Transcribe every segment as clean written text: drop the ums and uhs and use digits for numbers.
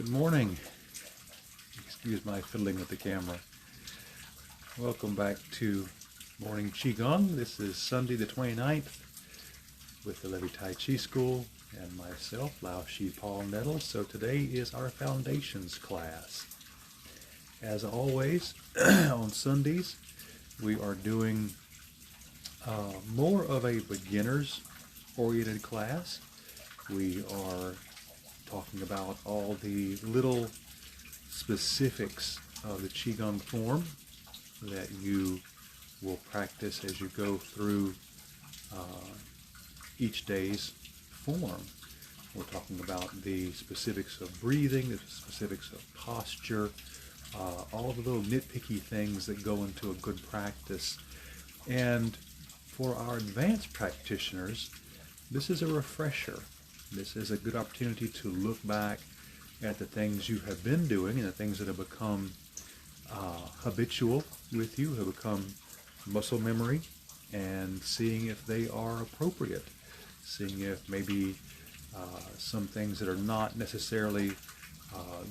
Good morning. Excuse my fiddling with the camera. Welcome back to Morning Qigong. This is Sunday the 29th with the Levy Tai Chi School and myself, Lao Shi Paul Nettles. So today is our Foundations class. As always, on Sundays, we are doing more of a beginners-oriented class. We are talking about all the little specifics of the Qigong form that you will practice as you go through each day's form. We're talking about the specifics of breathing, the specifics of posture, all of the little nitpicky things that go into a good practice. And for our advanced practitioners, this is a refresher. This is a good opportunity to look back at the things you have been doing and the things that have become habitual with you, have become muscle memory, and seeing if they are appropriate, seeing if maybe some things that are not necessarily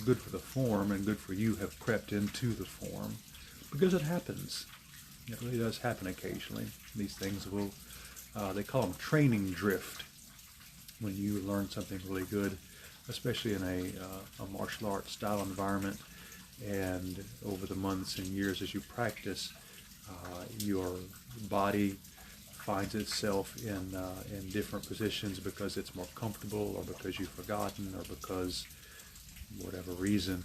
good for the form and good for you have crept into the form, because it happens. It really does happen occasionally. These things will, they call them training drift. When you learn something really good, especially in a martial arts style environment, and over the months and years as you practice, your body finds itself in different positions because it's more comfortable, or because you've forgotten, or because whatever reason,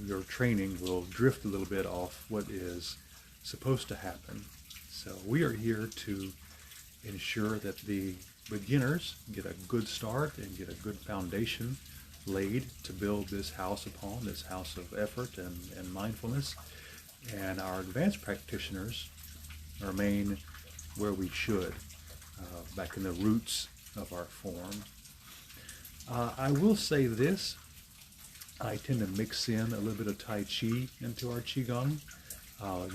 your training will drift a little bit off what is supposed to happen. So we are here to ensure that the beginners get a good start and get a good foundation laid to build this house upon, this house of effort and mindfulness. And our advanced practitioners remain where we should, back in the roots of our form. I will say this, I tend to mix in a little bit of Tai Chi into our Qigong.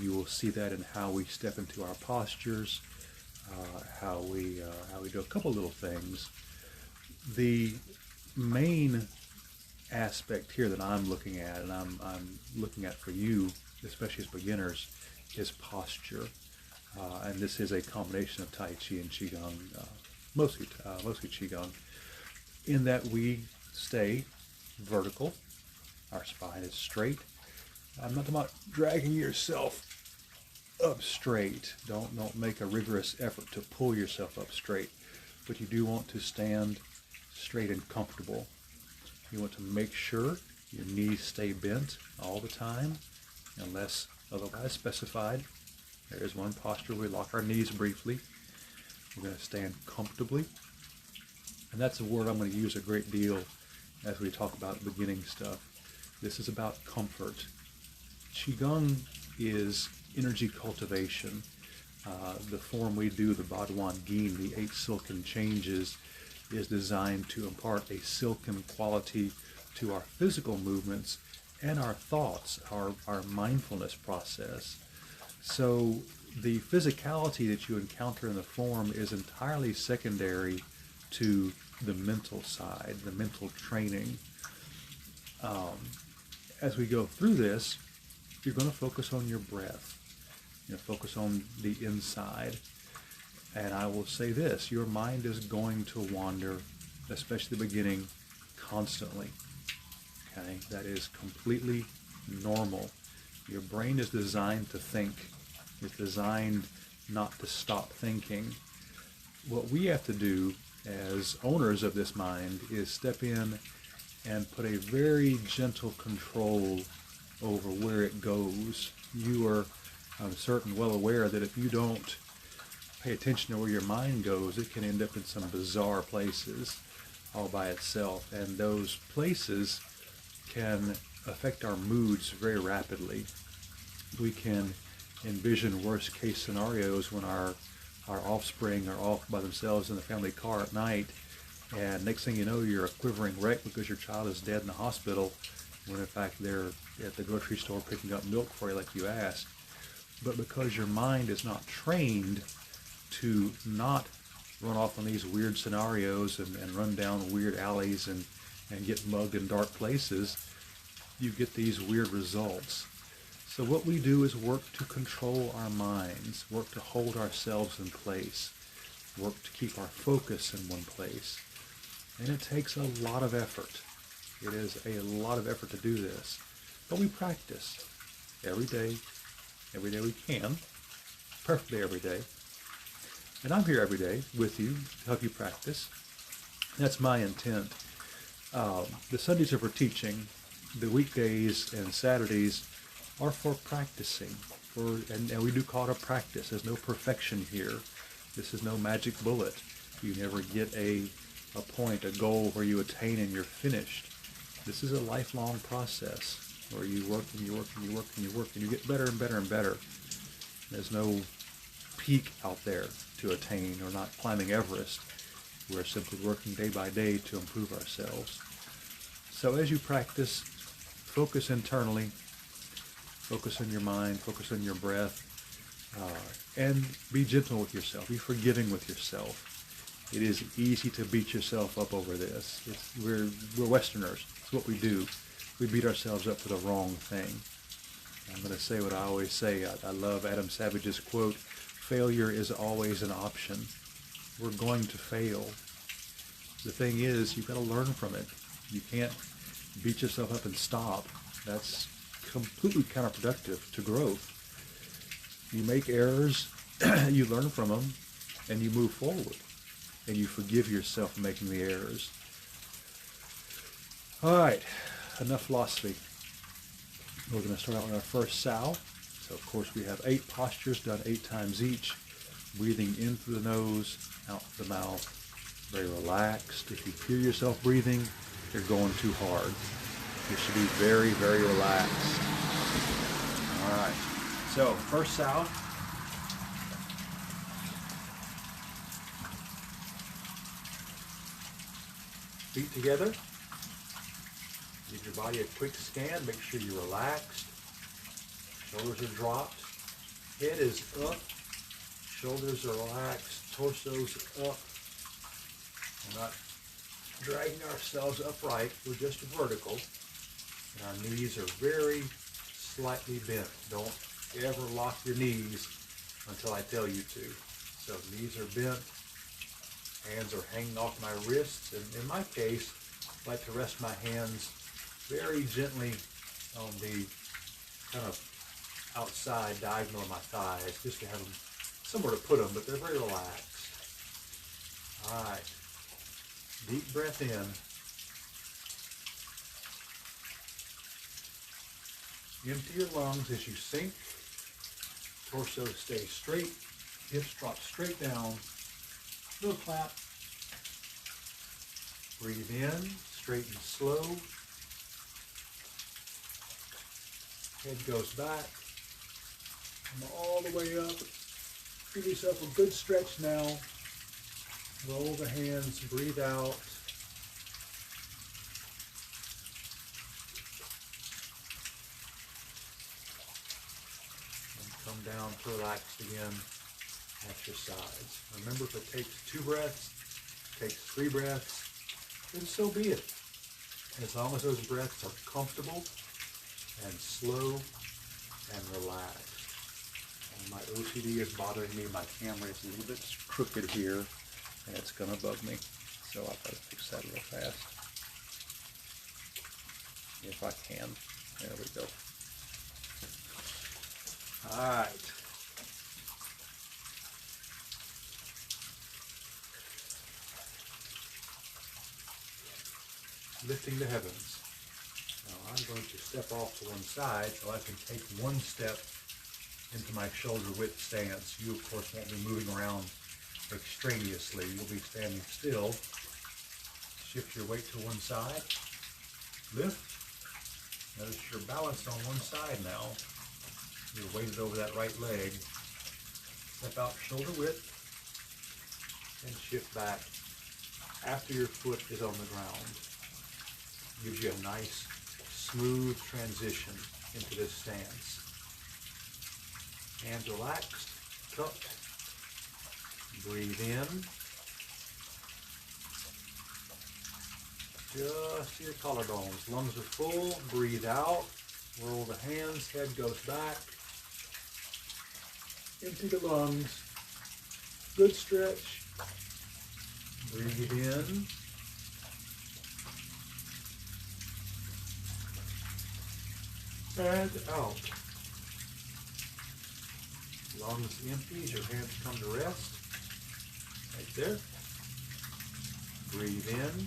You will see that in how we step into our postures, how we do a couple little things. The main aspect here that I'm looking at, and I'm looking at for you, especially as beginners, is posture. And this is a combination of Tai Chi and Qigong, mostly Qigong, in that we stay vertical, our spine is straight. I'm not talking about dragging yourself up straight. Don't make a rigorous effort to pull yourself up straight, but you do want to stand straight and comfortable. You want to make sure your knees stay bent all the time, unless otherwise specified. There is one posture where we lock our knees briefly. We're going to stand comfortably, and that's a word I'm going to use a great deal as we talk about beginning stuff. This is about comfort. Qigong is energy cultivation. The form we do, the Baduan Gin, the 8 silken changes, is designed to impart a silken quality to our physical movements and our thoughts, our mindfulness process. So the physicality that you encounter in the form is entirely secondary to the mental side, the mental training. As we go through this, you're going to focus on your breath. Focus on the inside. And I will say this, your mind is going to wander, especially the beginning, constantly. Okay, that is completely normal. Your brain is designed to think. It's designed not to stop thinking. What we have to do as owners of this mind is step in and put a very gentle control over where it goes. You are, I'm certain, well aware that if you don't pay attention to where your mind goes, it can end up in some bizarre places all by itself. And those places can affect our moods very rapidly. We can envision worst case scenarios when our offspring are off by themselves in the family car at night, and next thing you know, you're a quivering wreck because your child is dead in the hospital, when in fact they're at the grocery store picking up milk for you like you asked. But because your mind is not trained to not run off on these weird scenarios and run down weird alleys and and get mugged in dark places, you get these weird results. So what we do is work to control our minds, work to hold ourselves in place, work to keep our focus in one place. And it takes a lot of effort. It is a lot of effort to do this. But we practice every day we can, preferably every day. And I'm here every day with you to help you practice. That's my intent. The Sundays are for teaching. The weekdays and Saturdays are for practicing. And we do call it a practice. There's no perfection here. This is no magic bullet. You never get a point, a goal where you attain and you're finished. This is a lifelong process where you work and you work and you work and you work and you get better and better and better. There's no peak out there to attain. Or not climbing Everest. We're simply working day by day to improve ourselves. So as you practice, focus internally, focus on your mind, focus on your breath, and be gentle with yourself. Be forgiving with yourself. It is easy to beat yourself up over this. We're Westerners. It's what we do. We beat ourselves up for the wrong thing. I'm going to say what I always say. I love Adam Savage's quote, failure is always an option. We're going to fail. The thing is, you've got to learn from it. You can't beat yourself up and stop. That's completely counterproductive to growth. You make errors, you learn from them, and you move forward. And you forgive yourself for making the errors. All right, enough philosophy. We're going to start out with our first sow. So, of course, we have 8 postures done 8 times each. Breathing in through the nose, out through the mouth. Very relaxed. If you hear yourself breathing, you're going too hard. You should be very, very relaxed. All right. So, first sow. Feet together. Give your body a quick scan. Make sure you're relaxed. Shoulders are dropped. Head is up. Shoulders are relaxed. Torso's up. We're not dragging ourselves upright. We're just vertical. And our knees are very slightly bent. Don't ever lock your knees until I tell you to. So knees are bent. Hands are hanging off my wrists. And in my case, I like to rest my hands very gently on the kind of outside diagonal of my thighs, just to have them somewhere to put them, but they're very relaxed. All right. Deep breath in. Empty your lungs as you sink. Torso stays straight. Hips drop straight down. Little clap. Breathe in, straight and slow. Head goes back. Come all the way up. Give yourself a good stretch now. Roll the hands, breathe out. And come down to relaxed again at your sides. Remember, if it takes 2 breaths, takes 3 breaths, then so be it. As long as those breaths are comfortable and slow and relaxed. And my OCD is bothering me. My camera is a little bit crooked here, and it's going to bug me. So I've got to fix that real fast. If I can. There we go. All right. Lifting the heavens. Now I'm going to step off to one side so I can take one step into my shoulder width stance. You, of course, won't be moving around extraneously. You'll be standing still. Shift your weight to one side. Lift. Notice you're balanced on one side now. You're weighted over that right leg. Step out shoulder width and shift back after your foot is on the ground. Gives you a nice, smooth transition into this stance. Hands relaxed, cupped. Breathe in. just to your collarbones. Lungs are full. Breathe out. Roll the hands. Head goes back. Empty the lungs. Good stretch. Breathe in. And out. Lungs empty as your hands come to rest. Right there. Breathe in.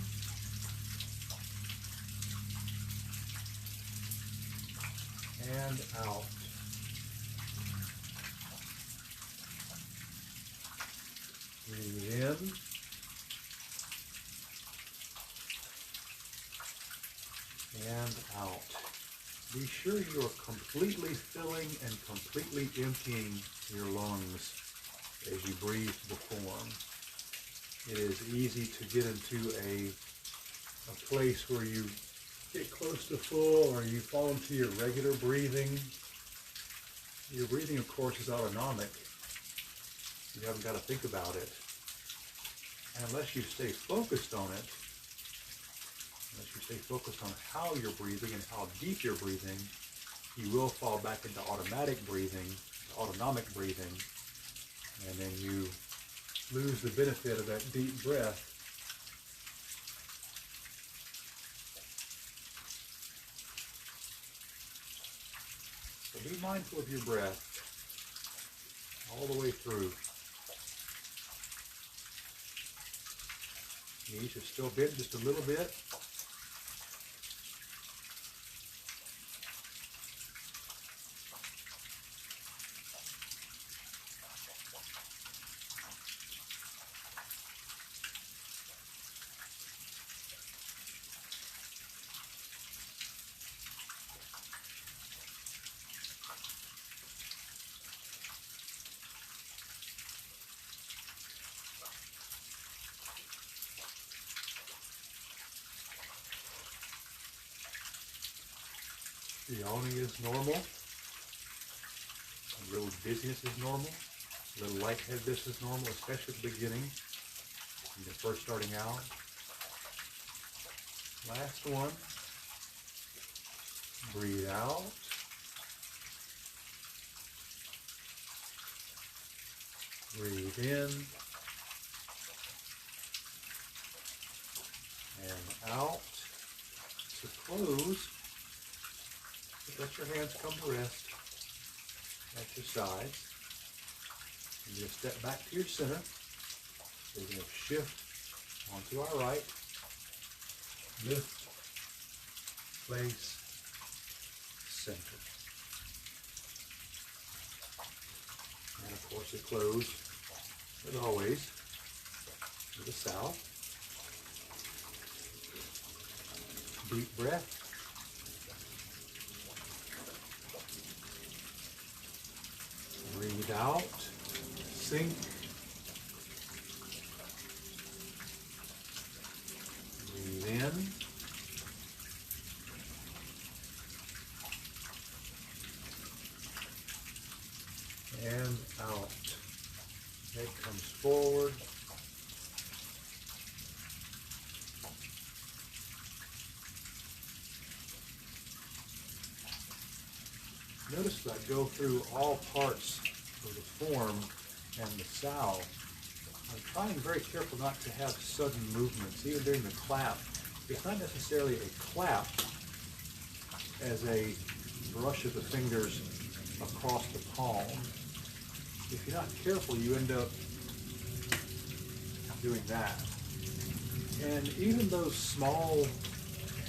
And out. Breathe in. And out. Be sure you are completely filling and completely emptying your lungs as you breathe to the form. It is easy to get into a place where you get close to full or you fall into your regular breathing. Your breathing, of course, is autonomic. You haven't got to think about it. And unless you stay focused on it, unless you stay focused on how you're breathing and how deep you're breathing, you will fall back into automatic breathing, autonomic breathing, and then you lose the benefit of that deep breath. So be mindful of your breath all the way through. Knees are still bent just a little bit. Yawning is normal. A little dizziness is normal. A little lightheadedness is normal, especially at the beginning when you're first starting out. Last one. Breathe out. Breathe in. And out. To close, let your hands come to rest at your sides. You're going to step back to your center. So you're going to shift onto our right. Lift, place, center. And of course it close, as always, to the south. Deep breath. Breathe out, sink, breathe in, and out. Head comes forward. Notice that I go through all parts of the form and the sow. I'm trying very careful not to have sudden movements, even during the clap. It's not necessarily a clap as a brush of the fingers across the palm. If you're not careful, you end up doing that. And even those small,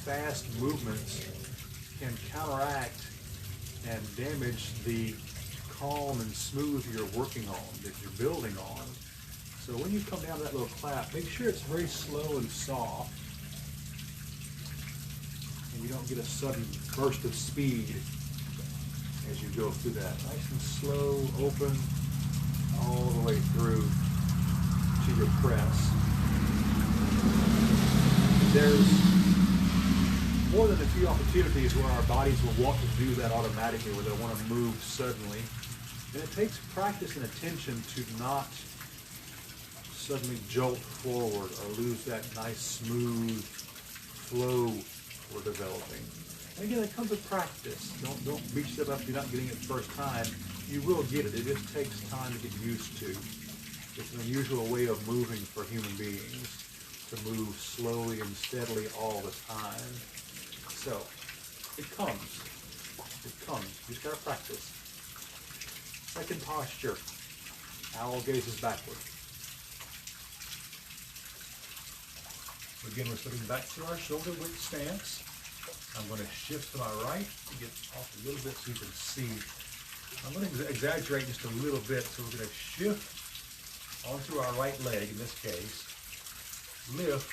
fast movements can counteract and damage the calm and smooth you're working on, that you're building on. So when you come down that little clap, make sure it's very slow and soft, and you don't get a sudden burst of speed as you go through that. Nice and slow, open, all the way through to your press. There's more than a few opportunities where our bodies will want to do that automatically, where they want to move suddenly. And it takes practice and attention to not suddenly jolt forward or lose that nice smooth flow we're developing. And again, it comes with practice. Don't beat yourself up if you're not getting it the first time. You will get it. It just takes time to get used to. It's an unusual way of moving for human beings, to move slowly and steadily all the time. So, it comes. It comes. You just gotta practice. Second posture. Owl gazes backward. Again, we're sitting back to our shoulder width stance. I'm going to shift to my right to get off a little bit so you can see. I'm going to exaggerate just a little bit, so we're going to shift onto our right leg in this case. Lift.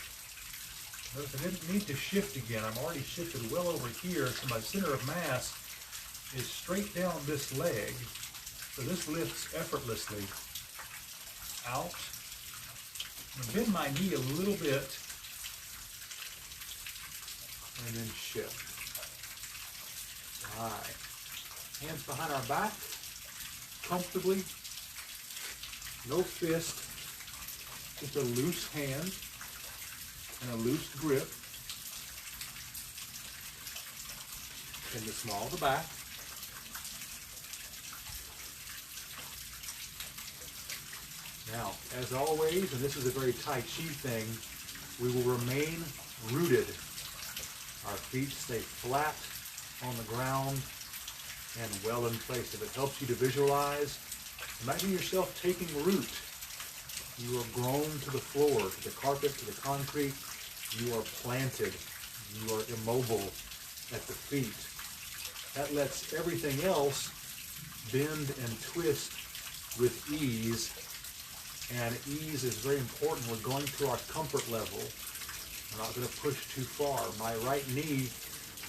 Notice I didn't need to shift again. I'm already shifted well over here, so my center of mass is straight down this leg. So this lifts effortlessly. Out. I'm going to bend my knee a little bit. And then shift. All right. Hands behind our back, comfortably. No fist, just a loose hand and a loose grip. In the small of the back. Now, as always, and this is a very Tai Chi thing, we will remain rooted. Our feet stay flat on the ground and well in place. If it helps you to visualize, imagine yourself taking root. You are grown to the floor, to the carpet, to the concrete. You are planted. You are immobile at the feet. That lets everything else bend and twist with ease. And ease is very important. We're going to our comfort level. I'm not going to push too far. My right knee,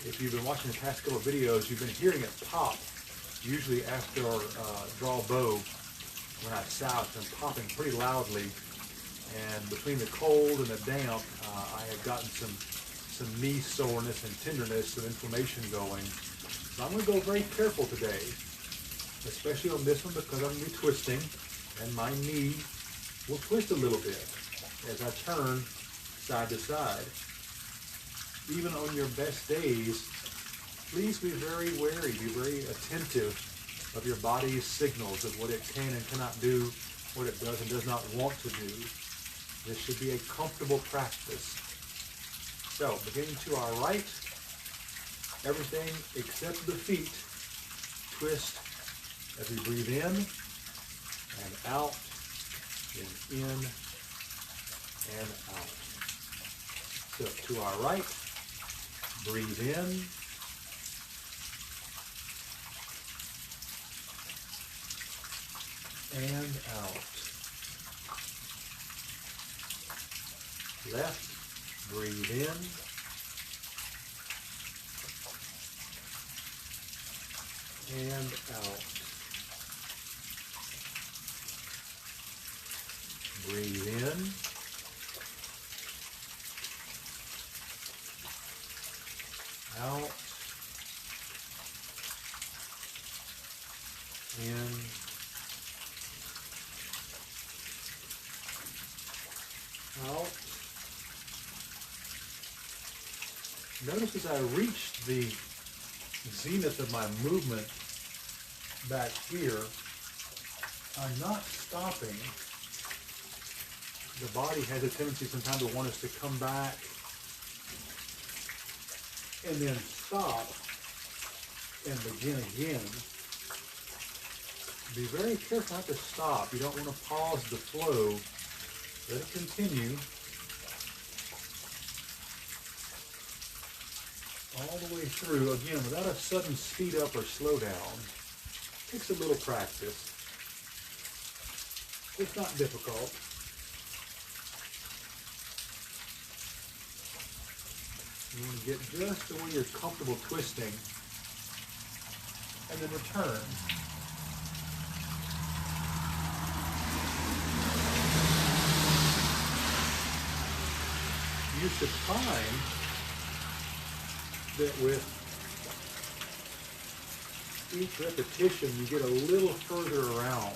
if you've been watching the past couple of videos, you've been hearing it pop, usually after draw bow. When I slouch, I'm popping pretty loudly. And between the cold and the damp, I have gotten some knee soreness and tenderness and inflammation going. So I'm going to go very careful today, especially on this one because I'm going to be twisting, and my knee will twist a little bit as I turn side to side. Even on your best days, please be very wary, be very attentive of your body's signals of what it can and cannot do, what it does and does not want to do. This should be a comfortable practice. So, beginning to our right, everything except the feet twist as we breathe in and out, and in and out. So to our right, breathe in, and out. Left, breathe in, and out. Breathe in, out, in, out. Notice as I reach the zenith of my movement back here, I'm not stopping. The body has a tendency sometimes to want us to come back and then stop and begin again. Be very careful not to stop. You don't want to pause the flow. Let it continue all the way through, again, without a sudden speed up or slow down. It takes a little practice. It's not difficult. You want to get just to where you're comfortable twisting, and then return. You should find that with each repetition, you get a little further around.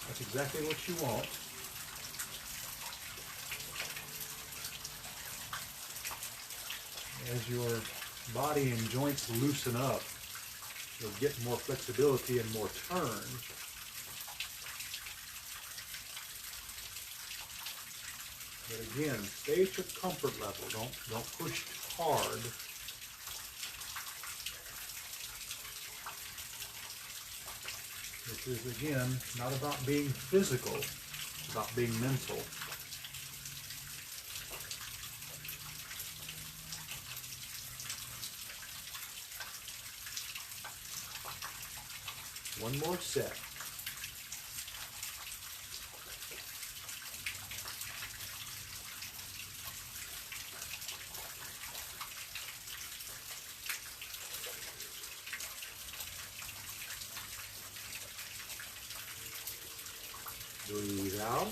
That's exactly what you want. as your body and joints loosen up, you'll get more flexibility and more turn. But again, stay at your comfort level. Don't push too hard. This is, again, not about being physical. It's about being mental. One more set. Breathe out.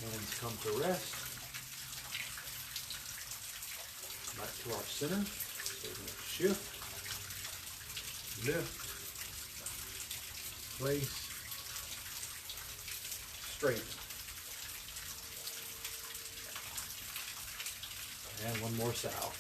Hands come to rest. Back to our center. So we're going to shift, lift, place, straighten. And one more sow.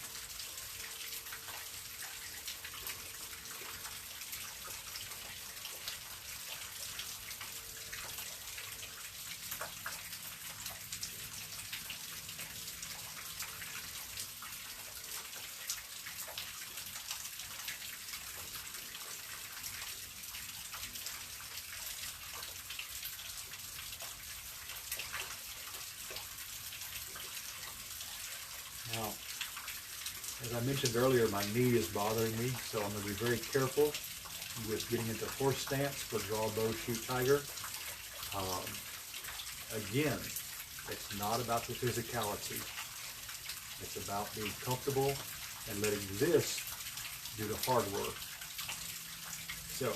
Now, as I mentioned earlier, my knee is bothering me, so I'm going to be very careful with getting into horse stance for draw, bow, shoot, tiger. Again, it's not about the physicality. It's about being comfortable and letting this do the hard work. So,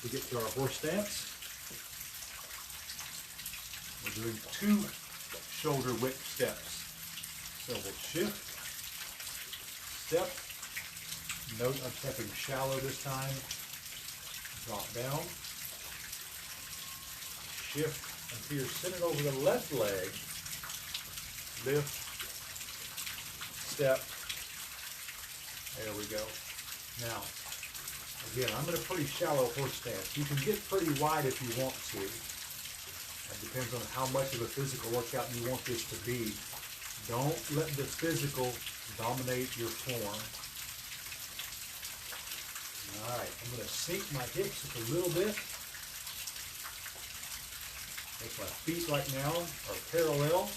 we get to our horse stance. We're doing 2 shoulder width steps. So we'll shift, step, note I'm stepping shallow this time, drop down, shift until you're centered over the left leg, lift, step, there we go. Now, again, I'm in a pretty shallow horse stance. You can get pretty wide if you want to. It depends on how much of a physical workout you want this to be. Don't let the physical dominate your form. All right, I'm going to sink my hips just a little bit. Make my feet right now are parallel.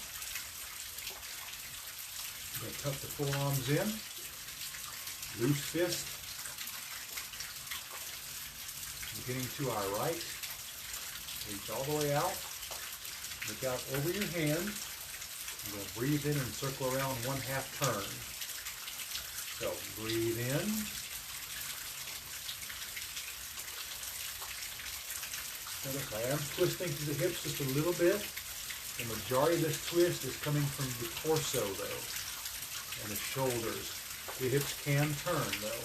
I'm going to tuck the forearms in. Loose fist. Beginning to our right. Reach all the way out. Look out over your hand. I'm going to breathe in and circle around 1/2 turn. So breathe in. Notice I am twisting to the hips just a little bit. The majority of this twist is coming from the torso though, and the shoulders. The hips can turn though.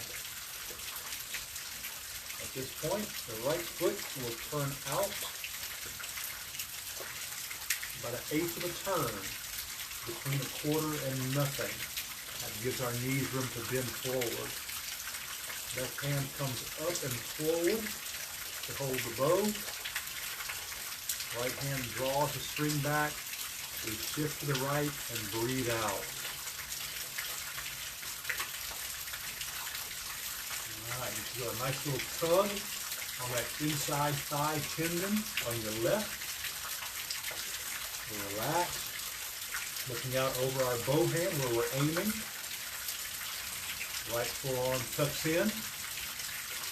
At this point, the right foot will turn out about 1/8 of a turn. Between 1/4 and nothing. That gives our knees room to bend forward. Left hand comes up and forward to hold the bow. Right hand draws the string back. We shift to the right and breathe out. Alright, you should get a nice little tug on that inside thigh tendon on your left. Relax. Looking out over our bow hand where we're aiming. Right forearm tucks in.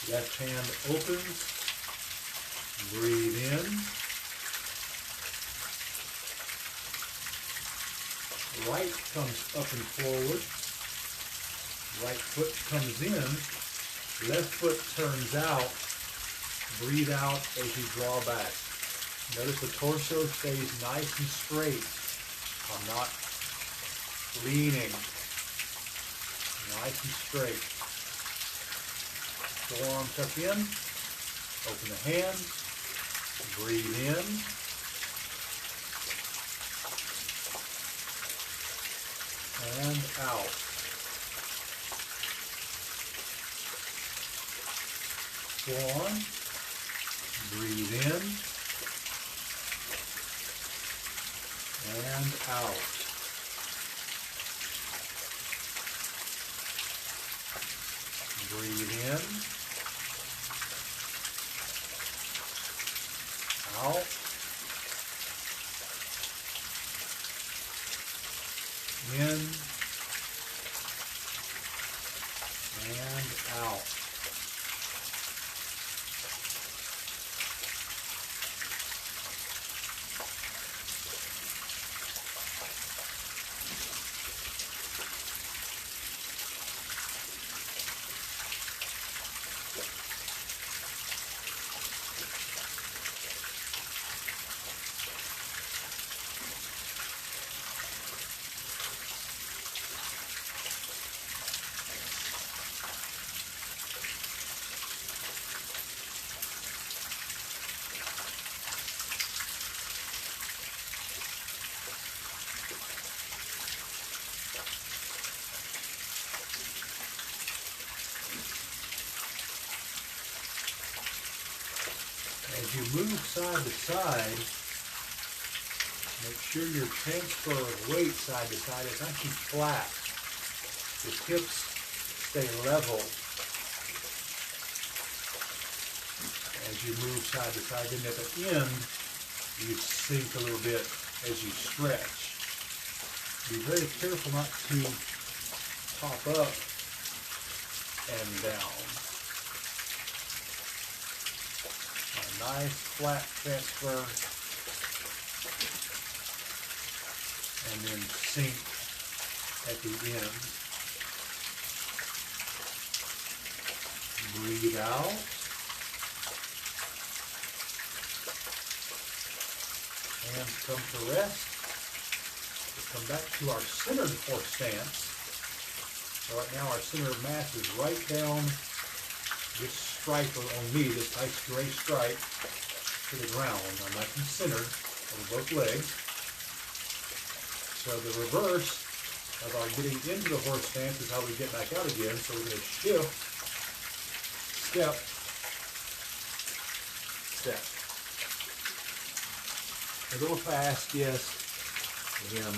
Left hand opens. Breathe in. Right comes up and forward. Right foot comes in. Left foot turns out. Breathe out as you draw back. Notice the torso stays nice and straight. I'm not leaning. Nice and straight. Forearm tuck in. Open the hand. Breathe in. and out. Pull on, breathe in, and out. Breathe in, out, in, and out. As you move side to side, make sure your transfer of weight side to side is actually flat. The hips stay level as you move side to side. Then at the end, you sink a little bit as you stretch. Be very careful not to pop up and down. Nice flat transfer, and then sink at the end. Breathe out. Hands come to rest. We'll come back to our centered horse stance. So right now our center of mass is right down this stripe on me, this nice gray stripe to the ground. I'm nice and centered over both legs. So the reverse of our getting into the horse stance is how we get back out again. So we're going to shift, step, step. A little fast, yes. Again,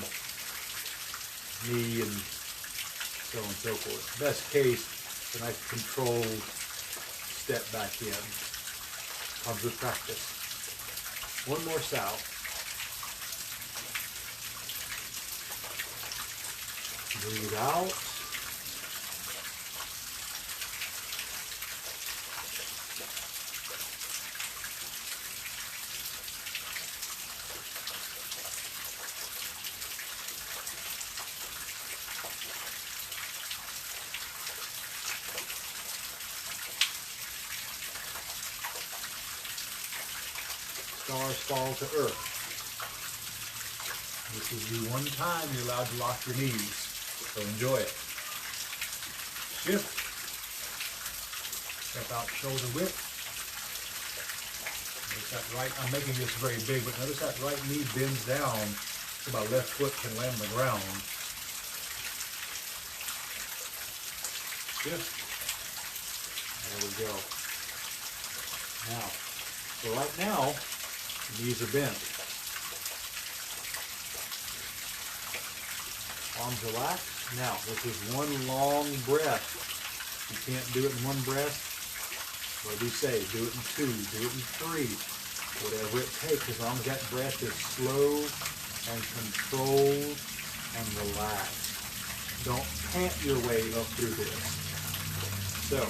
knee and so on and so forth. Best case, a nice controlled step back in. Comes with practice. One more south. Breathe out. Stars fall to earth. This is the one time you're allowed to lock your knees, so enjoy it. Shift. Step out shoulder width. Notice that right, I'm making this very big, but notice that right knee bends down so my left foot can land on the ground. Shift. There we go. Now, so right now, knees are bent. Arms relaxed. Now, this is one long breath. You can't do it in one breath. What do we say? Do it in two, do it in three. Whatever it takes, as long as that breath is slow and controlled and relaxed. Don't pant your way up through this. So,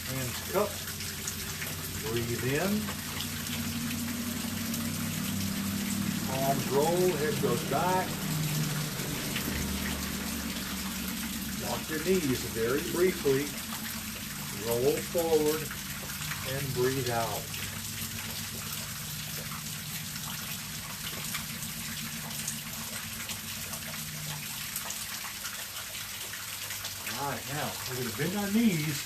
hands cupped. Breathe in. Palms roll, head goes back. Walk your knees very briefly. Roll forward and breathe out. All right, now we're going to bend our knees,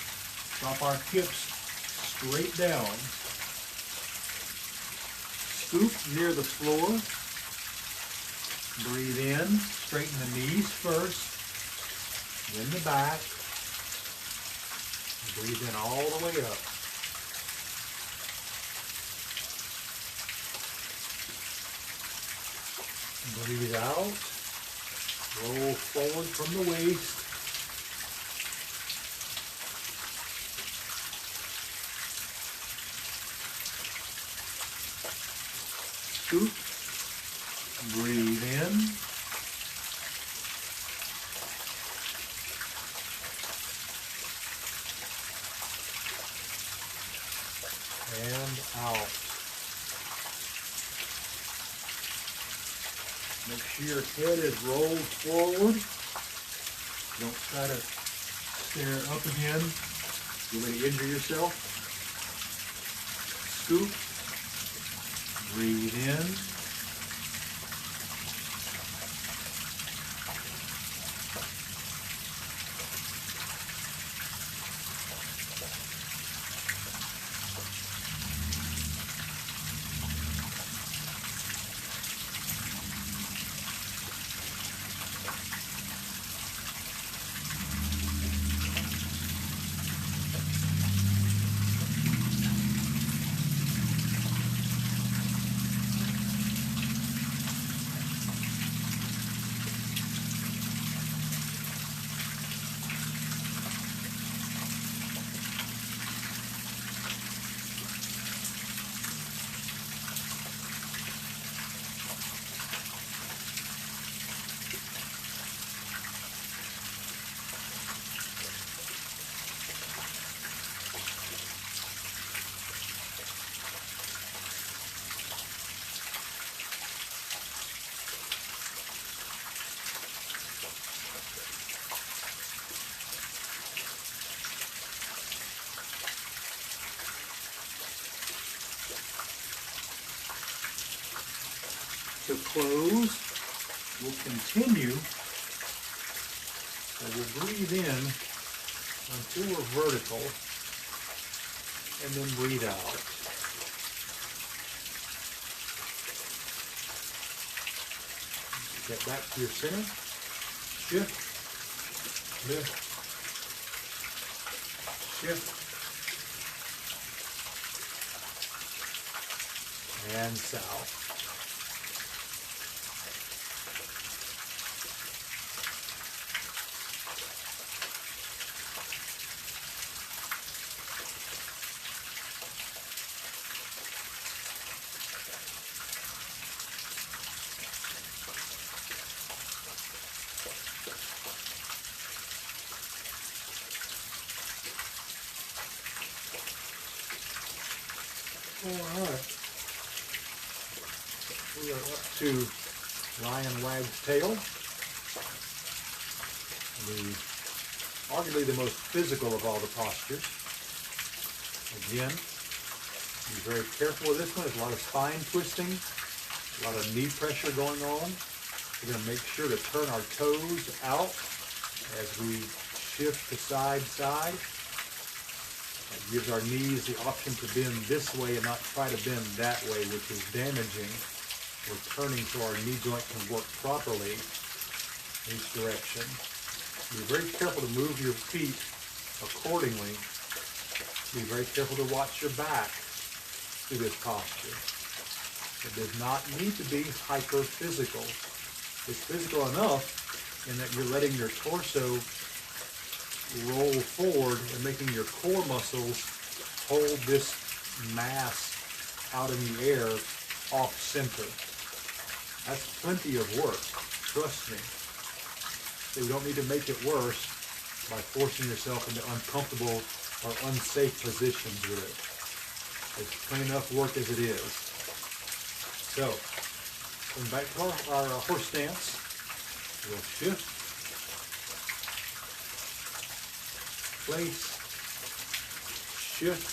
drop our hips straight down. Scoop near the floor. Breathe in, straighten the knees first, then the back. Breathe in all the way up. Breathe out. Roll forward from the waist. Scoop. Breathe in. And out. Make sure your head is rolled forward. Don't try to stare up again. You may injure yourself. Scoop. Breathe in. To close, we'll continue. So we'll breathe in until we're vertical, and then breathe out. Get back to your center. Shift, lift, shift, and south. All right, we are up to lion wag's tail. Arguably the most physical of all the postures. Again, be very careful with this one. There's a lot of spine twisting, a lot of knee pressure going on. We're going to make sure to turn our toes out as we shift to side to side. That gives our knees the option to bend this way and not try to bend that way, which is damaging. We're turning so our knee joint can work properly in each direction. Be very careful to move your feet accordingly. Be very careful to watch your back through this posture. It does not need to be hyper-physical. It's physical enough in that you're letting your torso roll forward and making your core muscles hold this mass out in the air off center. That's plenty of work, trust me. So you don't need to make it worse by forcing yourself into uncomfortable or unsafe positions with it. It's plenty enough work as it is. So, going back to our horse stance, we'll shift, place, shift,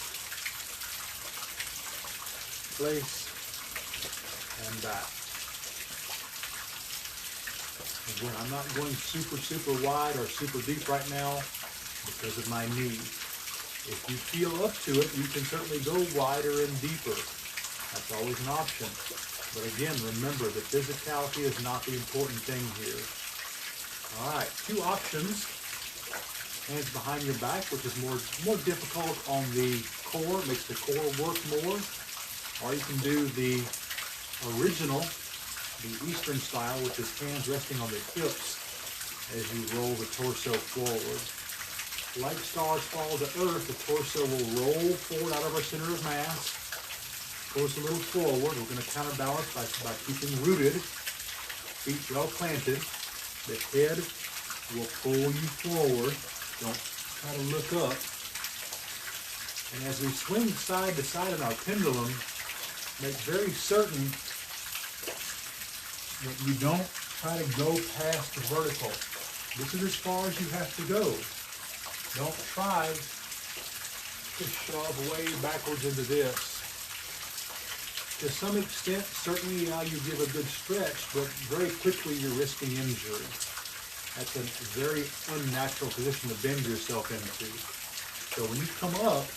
place, and back. Again, I'm not going super wide or super deep right now because of my knee. If you feel up to it, you can certainly go wider and deeper. That's always an option. But again, remember, the physicality is not the important thing here. All right, two options. Hands behind your back, which is more difficult on the core, makes the core work more. Or you can do the original, the Eastern style, which is hands resting on the hips as you roll the torso forward. Like stars fall to earth, the torso will roll forward out of our center of mass. Goes a little forward. We're going to counterbalance by keeping rooted, feet well planted. The head will pull you forward. Don't try to look up. And as we swing side to side in our pendulum, make very certain that you don't try to go past the vertical. This is as far as you have to go. Don't try to shove way backwards into this. To some extent, certainly you give a good stretch, but very quickly you're risking injury. That's a very unnatural position to bend yourself into. So when you come up,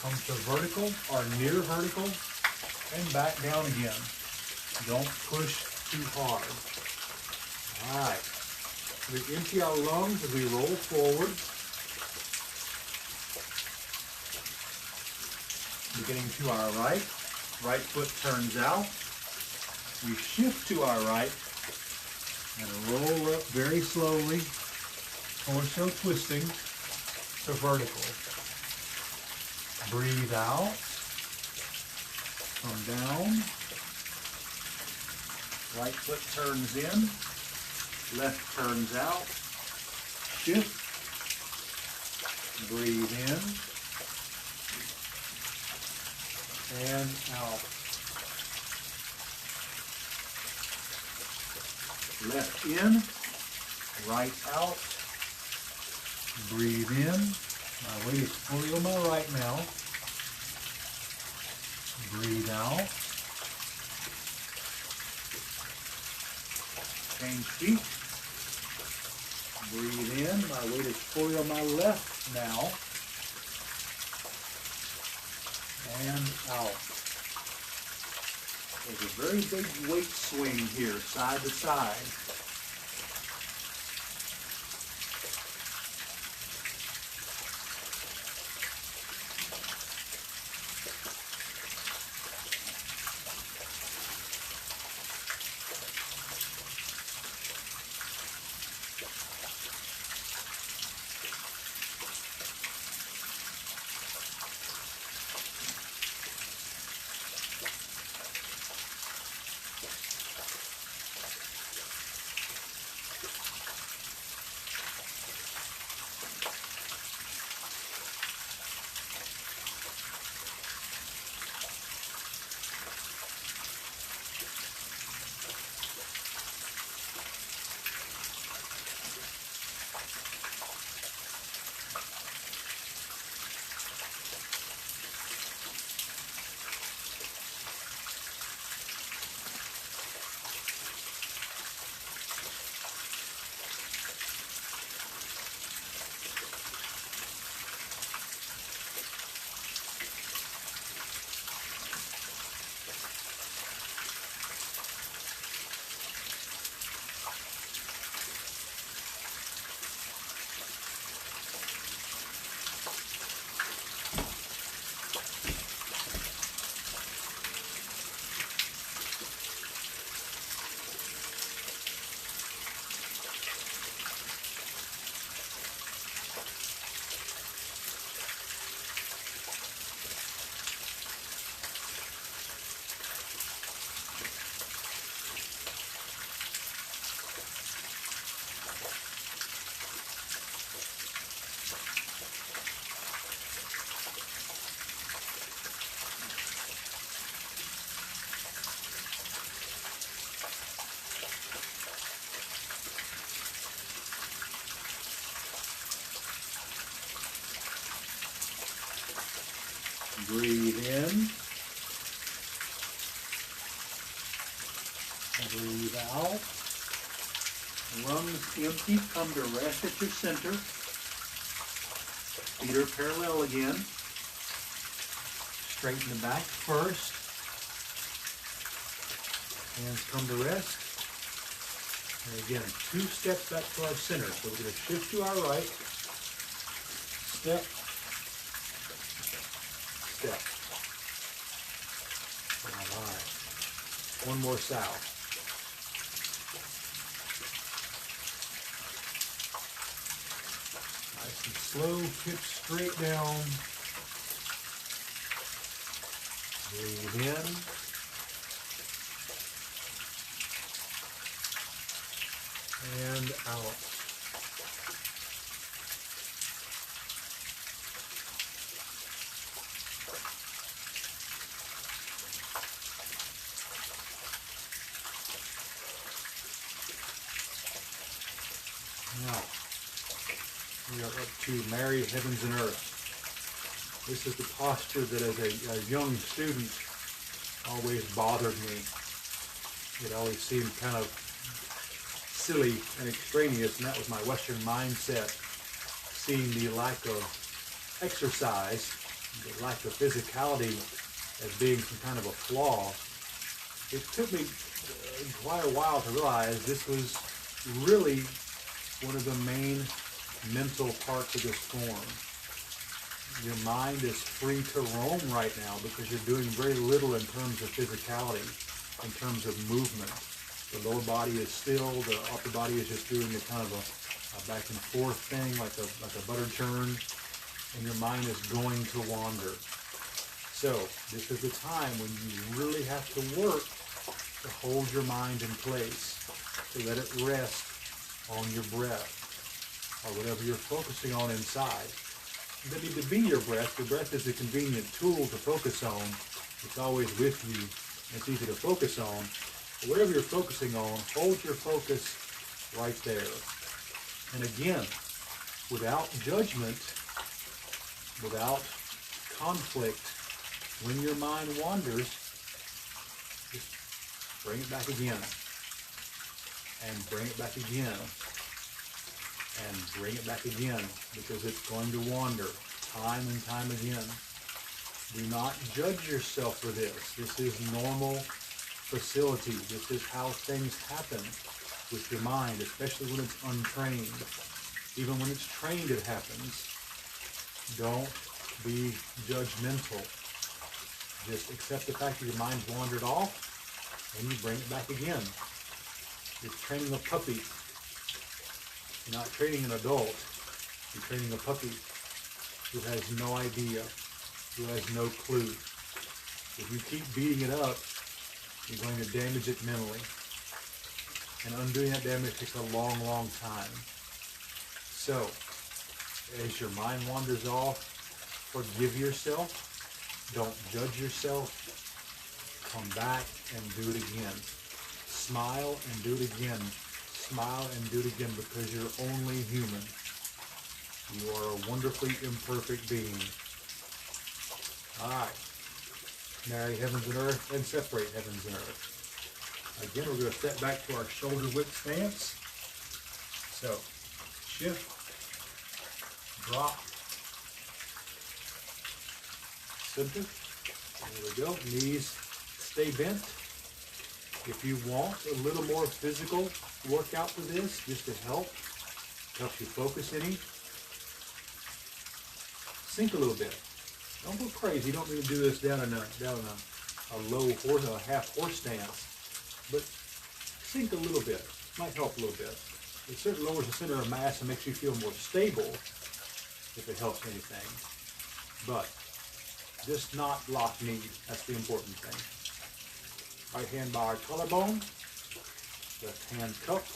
come to vertical or near vertical, and back down again. Don't push too hard. All right. We empty our lungs as we roll forward. Beginning to our right, right foot turns out. We shift to our right and roll up very slowly, torso twisting to vertical. Breathe out, come down. Right foot turns in, left turns out. Shift, breathe in. And out. Left in, right out. Breathe in. My weight is fully on my right now. Breathe out. Change feet. Breathe in. My weight is fully on my left now. And out. There's a very big weight swing here, side to side. Breathe in. Breathe out. Lungs empty, come to rest at your center. Feet are parallel again. Straighten the back first. Hands come to rest. And again, 2 steps back to our center. So we're going to shift to our right. Step. Step. All right. One more south. Nice and slow, hips straight down. Breathe in. And out. Now, we are up to Mary, Heavens and Earth. This is the posture that as a young student always bothered me. It always seemed kind of silly and extraneous, and that was my Western mindset, seeing the lack of exercise, the lack of physicality as being some kind of a flaw. It took me quite a while to realize this was really one of the main mental parts of this form. Your mind is free to roam right now because you're doing very little in terms of physicality, in terms of movement. The lower body is still, the upper body is just doing a kind of a back and forth thing, like a butter churn, and your mind is going to wander. So this is the time when you really have to work to hold your mind in place, to let it rest on your breath, or whatever you're focusing on inside. It doesn't need to be your breath. Your breath is a convenient tool to focus on. It's always with you. It's easy to focus on. But whatever you're focusing on, hold your focus right there. And again, without judgment, without conflict, when your mind wanders, just bring it back again. And bring it back again. And bring it back again, because it's going to wander time and time again. Do not judge yourself for this. This is normal facility. This is how things happen with your mind, especially when it's untrained. Even when it's trained, it happens. Don't be judgmental. Just accept the fact that your mind's wandered off, and you bring it back again. You're training a puppy. You're not training an adult. You're training a puppy who has no idea, who has no clue. If you keep beating it up, you're going to damage it mentally. And undoing that damage takes a long, long time. So, as your mind wanders off, forgive yourself. Don't judge yourself. Come back and do it again. Smile and do it again. Smile and do it again, because you're only human. You are a wonderfully imperfect being. All right. Marry heavens and earth and separate heavens and earth. Again, we're going to step back to our shoulder width stance. So, shift, drop, center. There we go. Knees stay bent. If you want a little more physical workout for this, just to help you focus any, sink a little bit. Don't go crazy. You don't need to do this down in a low horse, a half horse stance, but sink a little bit. Might help a little bit. It certainly lowers the center of mass and makes you feel more stable, if it helps anything. But just not lock knee. That's the important thing. Right hand by our collarbone, left hand cupped.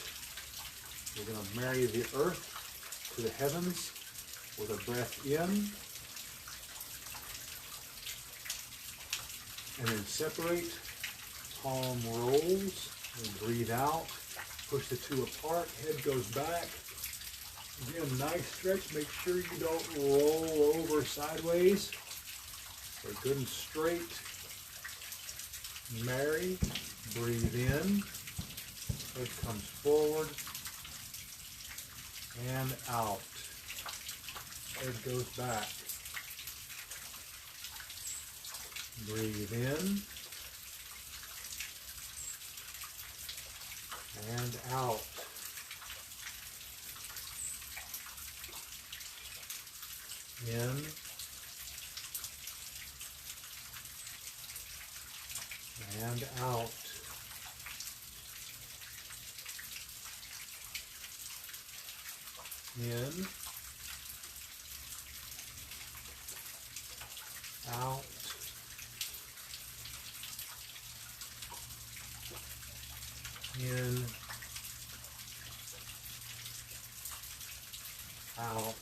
We're going to marry the earth to the heavens with a breath in, and then separate. Palm rolls, and breathe out. Push the two apart, head goes back. Again, nice stretch. Make sure you don't roll over sideways. Stay good and straight. Marry, breathe in, head comes forward and out. Head goes back. Breathe in and out. In and out. In, out, in, out.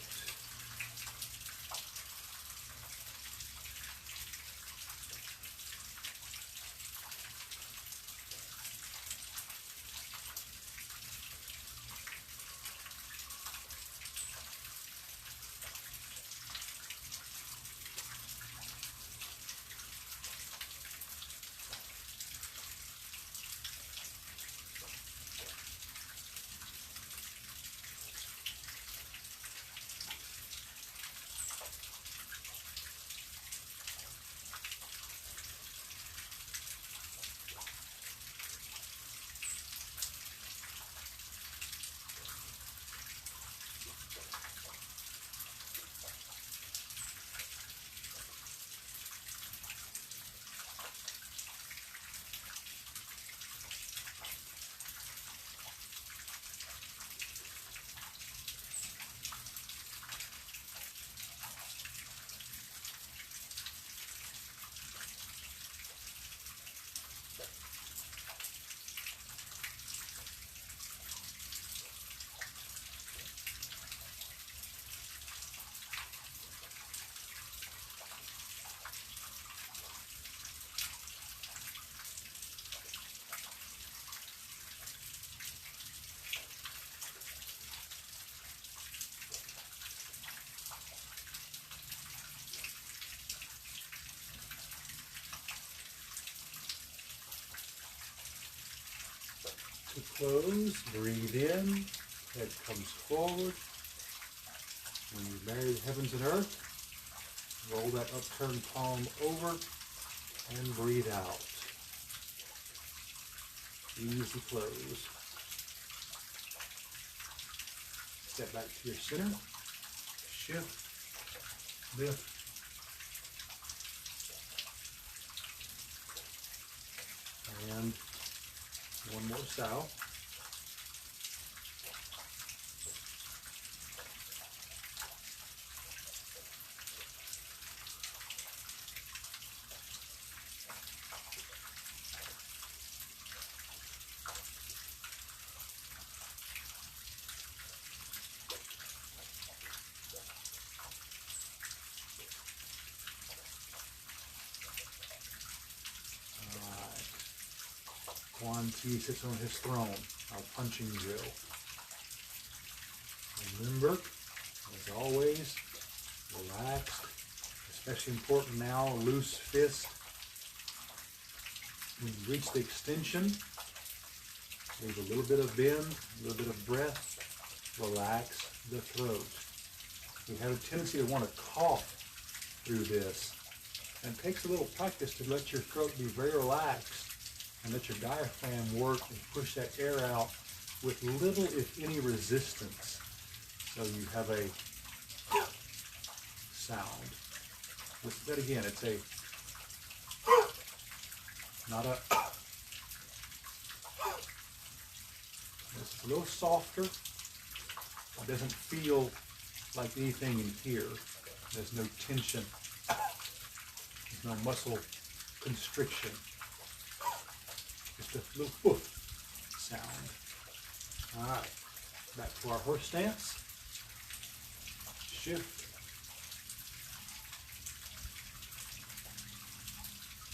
To close, breathe in, head comes forward. When you marry the heavens and earth, roll that upturned palm over and breathe out. Easy close. Step back to your center. Shift, lift, and one more style. Quan Chi sits on his throne, our punching drill. Remember, as always, relaxed, especially important now, a loose fist. When you reach the extension, leave a little bit of bend, a little bit of breath, relax the throat. We have a tendency to want to cough through this, and it takes a little practice to let your throat be very relaxed and let your diaphragm work and push that air out with little, if any, resistance. So you have a sound. With that again, it's a, not a, it's a little softer. It doesn't feel like anything in here. There's no tension. There's no muscle constriction. Just a little poof sound. All right, back to our horse stance. Shift.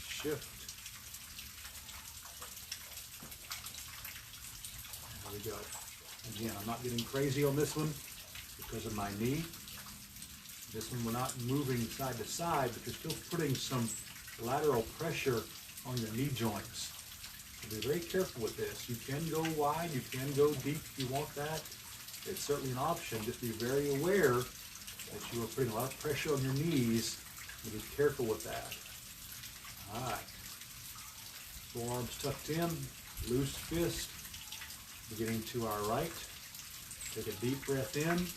Shift. There we go. Again, I'm not getting crazy on this one because of my knee. This one we're not moving side to side, but you're still putting some lateral pressure on your knee joints. So be very careful with this. You can go wide, you can go deep if you want that. It's certainly an option. Just be very aware that you are putting a lot of pressure on your knees, and be careful with that. All right. Forearms tucked in, loose fist, beginning to our right. Take a deep breath in.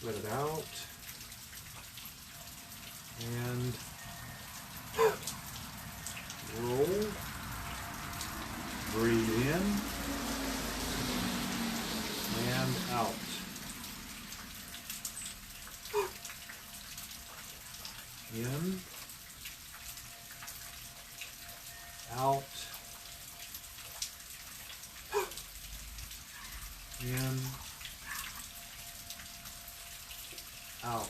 Let it out. And roll. Breathe in and out. In, out, in, out.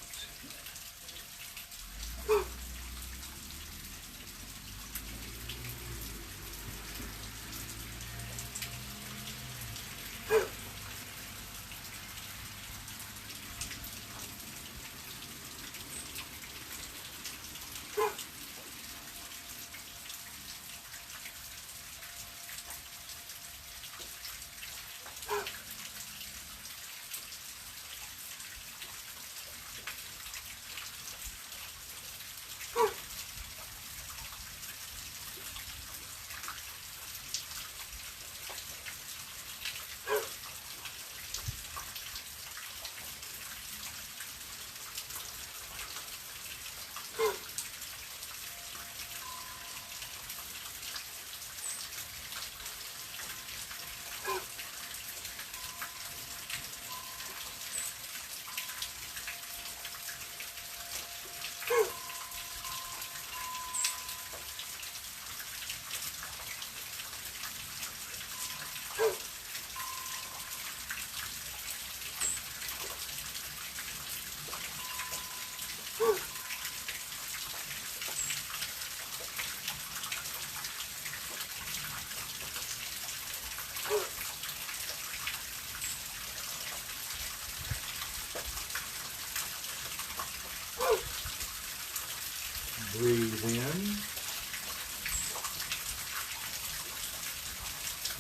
Breathe in.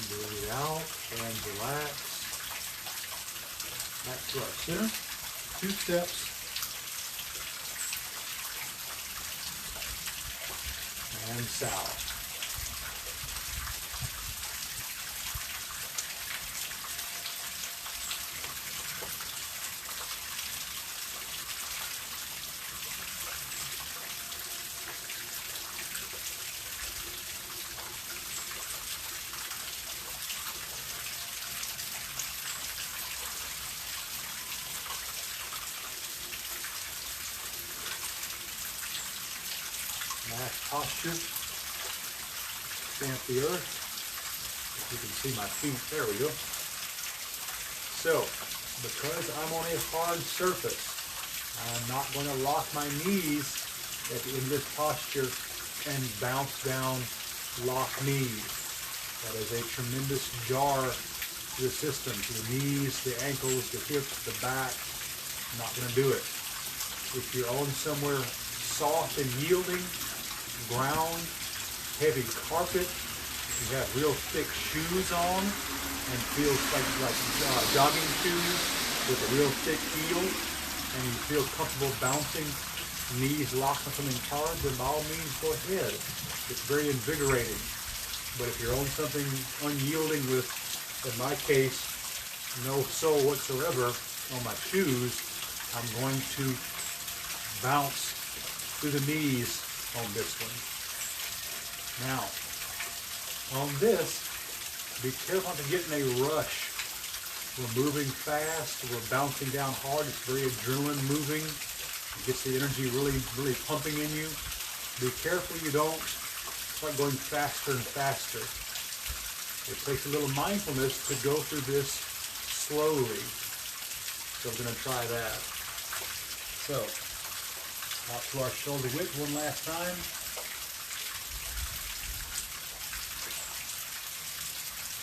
Breathe out and relax. Back to our center. 2 steps. And south. Nice posture. Stamp the earth. You can see my feet. There we go. So, because I'm on a hard surface, I'm not going to lock my knees at the end of this posture and bounce down, lock knees. That is a tremendous jar to the system, to the knees, the ankles, the hips, the back. I'm not going to do it. If you're on somewhere soft and yielding, ground, heavy carpet, you have real thick shoes on and feels like jogging shoes with a real thick heel, and you feel comfortable bouncing, knees locked on something hard, then by all means go ahead. It's very invigorating. But if you're on something unyielding with, in my case, no sole whatsoever on my shoes, I'm going to bounce through the knees on this one. Now, on this, be careful not to get in a rush. We're moving fast, we're bouncing down hard, it's very adrenaline moving. It gets the energy really pumping in you. Be careful you don't start going faster and faster. It takes a little mindfulness to go through this slowly. So we're going to try that. So, out to our shoulder width one last time.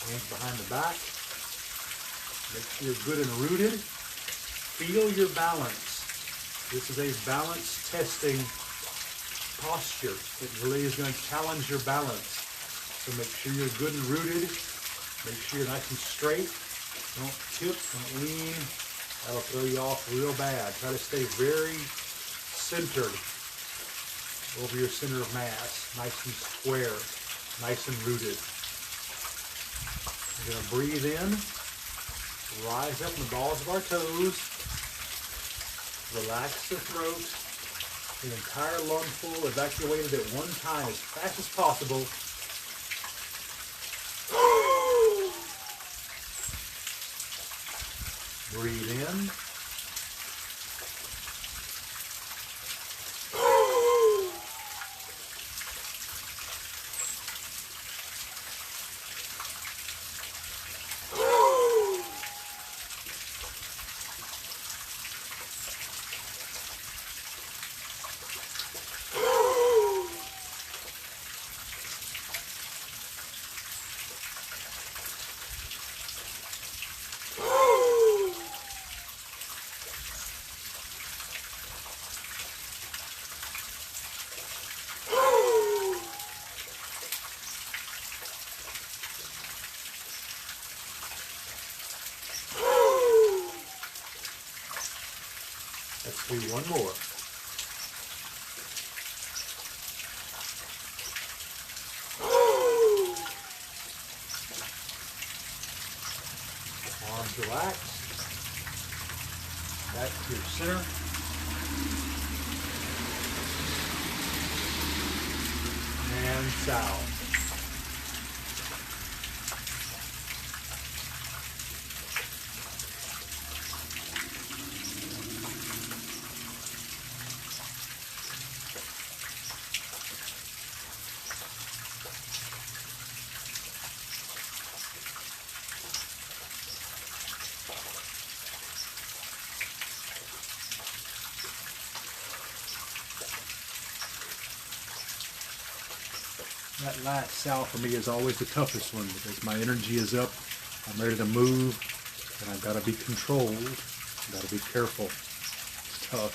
Hands behind the back. Make sure you're good and rooted. Feel your balance. This is a balance testing posture. It really is going to challenge your balance. So make sure you're good and rooted. Make sure you're nice and straight. Don't tip, don't lean. That'll throw you off real bad. Try to stay very centered over your center of mass, nice and square, nice and rooted. We're going to breathe in, rise up in the balls of our toes, relax the throat, the entire lungful evacuated at one time as fast as possible. Breathe in. Let's do one more. Arms relaxed. Back to your center. And south. That last south for me is always the toughest one because my energy is up, I'm ready to move, and I've got to be controlled, I've got to be careful. It's tough.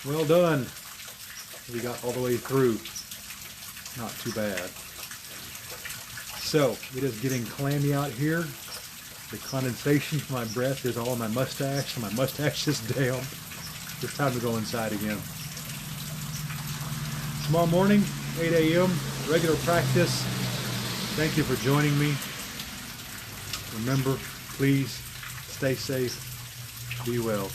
Well done. We got all the way through. Not too bad. So, it is getting clammy out here. The condensation from my breath is all on my mustache, and my mustache is down. It's time to go inside again. Tomorrow morning, 8 a.m., regular practice. Thank you for joining me. Remember, please stay safe, be well.